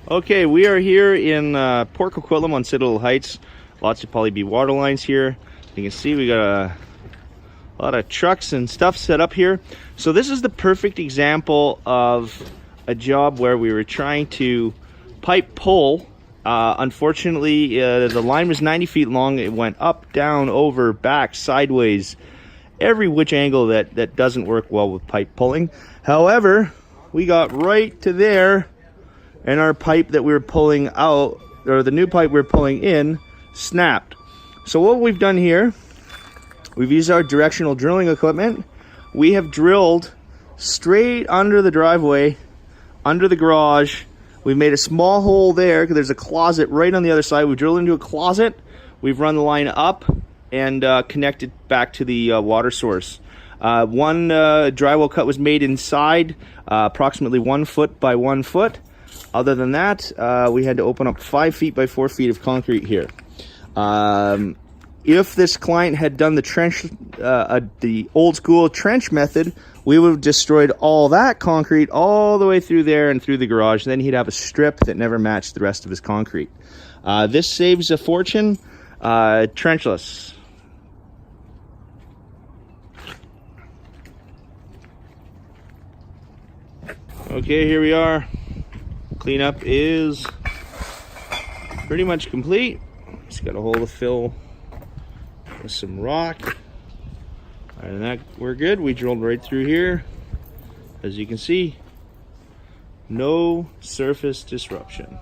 Okay, we are here in Port Coquitlam on Citadel Heights. Lots of poly B water lines here. You can see we got a lot of trucks and stuff set up here. So this is the perfect example of a job where we were trying to pipe pull. Unfortunately, the line was 90 feet long. It went up, down, over, back, sideways, every which angle that doesn't work well with pipe pulling. However, we got right to there, and our pipe that we were pulling out, or the new pipe we were pulling in, snapped. So what we've done here, we've used our directional drilling equipment. We have drilled straight under the driveway, under the garage. We've made a small hole there because there's a closet right on the other side. We drilled into a closet. We've run the line up and connected back to the water source. One drywall cut was made inside, approximately 1 foot by 1 foot. Other than that, we had to open up 5 feet by 4 feet of concrete here. If this client had done the trench, the old school trench method, we would have destroyed all that concrete all the way through there and through the garage. Then he'd have a strip that never matched the rest of his concrete. This saves a fortune, trenchless. Okay, here we are. Cleanup is pretty much complete. Just got a hole to fill with some rock. Other than that, we're good. We drilled right through here. As you can see, no surface disruption.